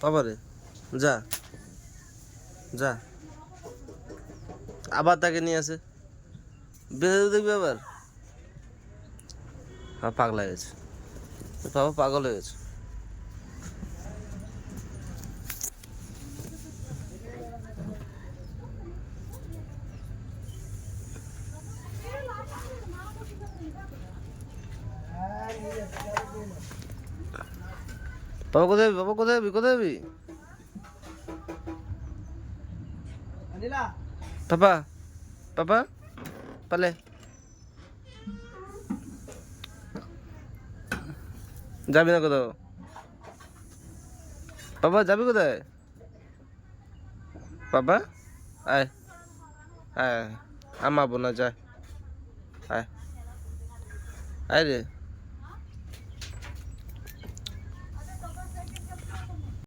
বাবারে, যা যা, আবার তাকে নিয়ে আসে, বেঁধে দেখবি আবার। হ্যাঁ, পাগলা হয়ে গেছে, বাবা পাগল হয়ে গেছে। বাবা কোথায় যাবি, বাবা কোথায় যাবি, কোথায় যাবি? পাপা, পাপা, পালে যাবি না কোথাও? বাবা যাবি কোথায়? বাবা, আয় আয়, আমাবো না, যায়, আয়, আয় রে।